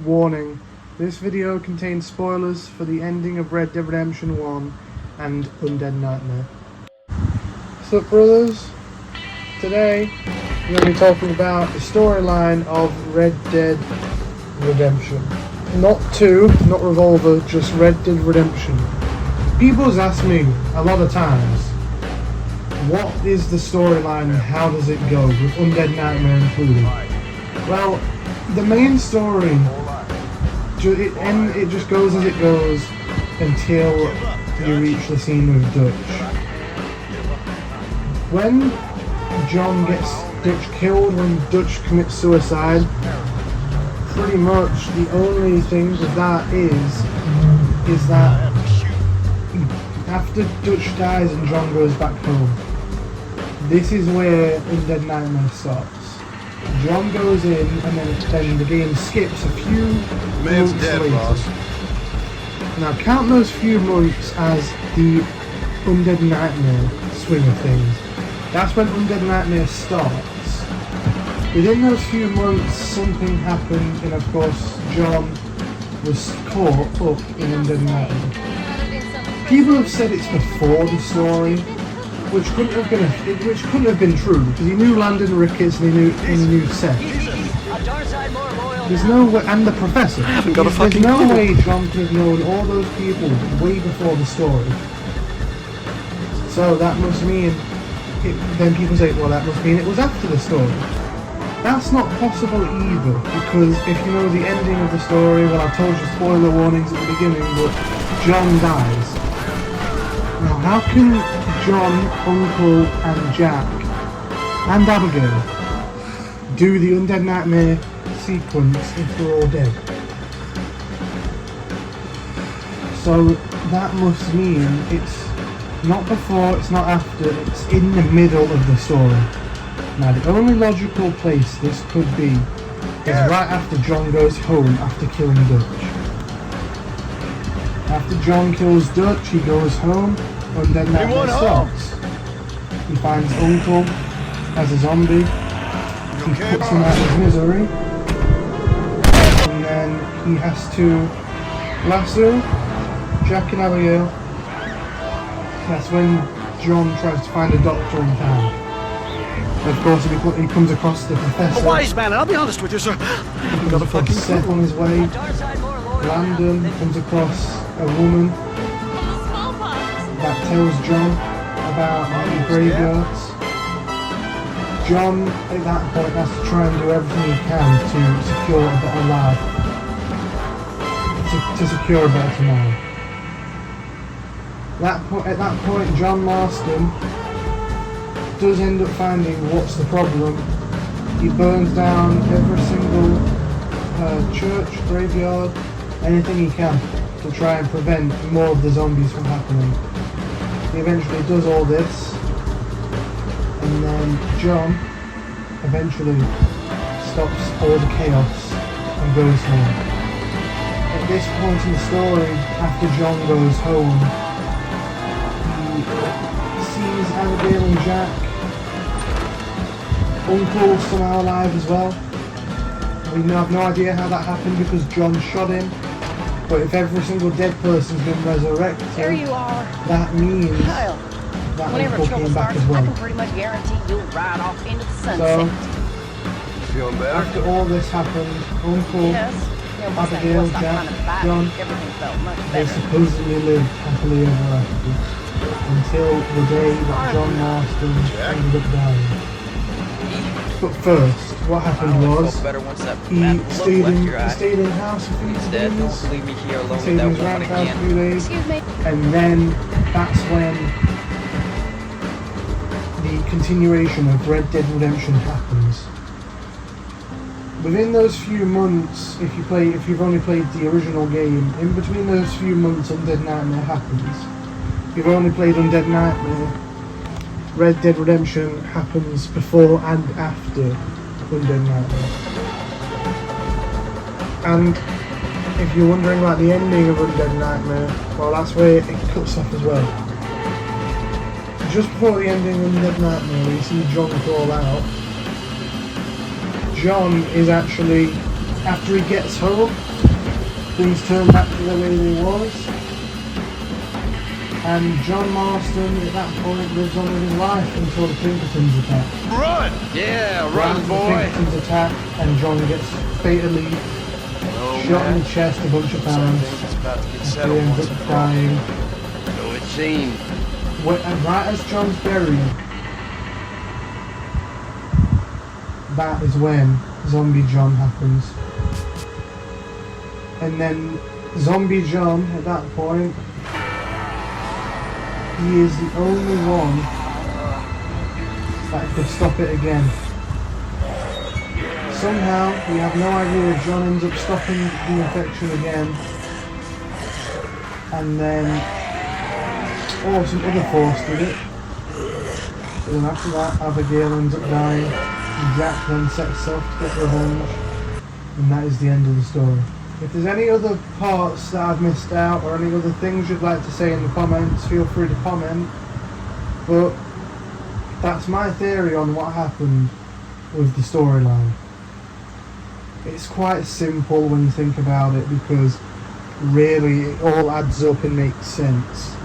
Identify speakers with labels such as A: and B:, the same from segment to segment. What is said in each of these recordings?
A: Warning, this video contains spoilers for the ending of Red Dead Redemption 1 and Undead Nightmare. What's up, brothers? Today we're going to be talking about the storyline of Red Dead Redemption. Not 2, not Revolver, just Red Dead Redemption. People's asked me a lot of times, what is the storyline and how does it go, with Undead Nightmare included? Well, the main story, it just goes as it goes until you reach the scene with Dutch. When John gets Dutch killed, when Dutch commits suicide, pretty much the only thing with that is that after Dutch dies and John goes back home, this is where Undead Nightmare starts. John goes in and then the game skips a few months later. Now count those few months as the Undead Nightmare swing of things. That's when Undead Nightmare starts. Within those few months something happened, and of course John was caught up in Undead Nightmare. People have said it's before the story, which couldn't have been true, because he knew Landon Ricketts and he knew Seth. There's no way, and the Professor. There's no way John could have known all those people way before the story. So that must mean, then people say, well, that must mean it was after the story. That's not possible either, because if you know the ending of the story, well, I told you spoiler warnings at the beginning, but John dies. Now, how can John, Uncle, and Jack, and Abigail do the Undead Nightmare sequence if they're all dead? So that must mean it's not before, it's not after, it's in the middle of the story. Now, the only logical place this could be is right after John goes home after killing Dutch. After John kills Dutch, he goes home, Undead Nightmare starts. He finds Uncle as a zombie, he puts him out of his misery, and then he has to lasso Jack and Abigail. That's when John tries to find a doctor in town. Of course, he comes across the Professor.
B: A wise man, I'll be honest with you, sir.
A: He comes across Seth on his way. Landon comes across a woman that tells John about the graveyards. John, at that point, has to try and do everything he can to secure a better life. To secure a better tomorrow. At that point, John Marston does end up finding what's the problem. He burns down every single church, graveyard, anything he can to try and prevent more of the zombies from happening. He eventually does all this, and then John eventually stops all the chaos and goes home. At this point in the story, after John goes home, he sees Abigail and Jack. Uncle's somehow alive as well. We have no idea how that happened because John shot him. But if every single dead person's been resurrected,
C: there you are.
A: That means
C: Kyle,
A: that
C: whenever
A: Uncle
C: trouble
A: came back
C: starts,
A: as well.
C: I can pretty much guarantee you'll ride off into the sunset.
A: So,
B: Feeling better?
A: after all this happened, Uncle,
C: Yes. Yeah, once that
A: Abigail,
C: boy stopped
A: Jack,
C: trying to fight,
A: John,
C: everything felt much
A: they
C: better.
A: supposedly lived happily ever after until the day that John Marston ended up dying. But first, what happened was, he stayed in the house a few days,
D: Don't leave me here alone
A: stayed in his
D: with that woman
A: grandpa's a few
D: again.
A: days,
C: Excuse me.
A: and then that's when the continuation of Red Dead Redemption happens. Within those few months, if you've only played the original game, in between those few months Undead Nightmare happens. If you've only played Undead Nightmare, Red Dead Redemption happens before and after Undead Nightmare. And if you're wondering about the ending of Undead Nightmare, well, that's where it cuts off as well. Just before the ending of Undead Nightmare, you see John crawl out. John is actually after he gets home, things turn back to the way they was. And John Marston at that point lives on with his life until the Pinkertons attack.
B: Run! Yeah, run,
A: The
B: boy!
A: Pinkertons attack and John gets fatally shot in the chest a bunch of times.
B: It's about to get
A: He
B: settled
A: ends
B: once
A: up
B: and for all.
A: dying.
B: So it seemed.
A: And right as John's buried, that is when Zombie John happens. And then Zombie John, at that point, he is the only one that could stop it again. Somehow, we have no idea, John ends up stopping the infection again. And then, some other force did it. But then after that, Abigail ends up dying. And Jack then sets off to get revenge. And that is the end of the story. If there's any other parts that I've missed out or any other things you'd like to say in the comments, feel free to comment. But that's my theory on what happened with the storyline. It's quite simple when you think about it because really it all adds up and makes sense.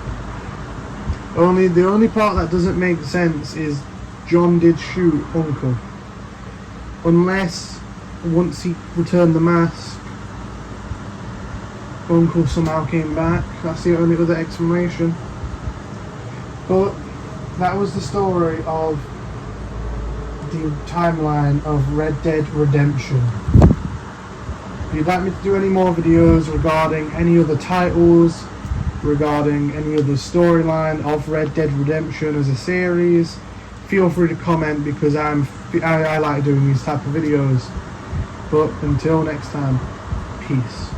A: The only part that doesn't make sense is John did shoot Uncle. Unless once he returned the mask, Uncle somehow came back. That's the only other explanation. But that was the story of the timeline of Red Dead Redemption. If you'd like me to do any more videos regarding any other titles, regarding any other storyline of Red Dead Redemption as a series, feel free to comment because I like doing these type of videos. But until next time, peace.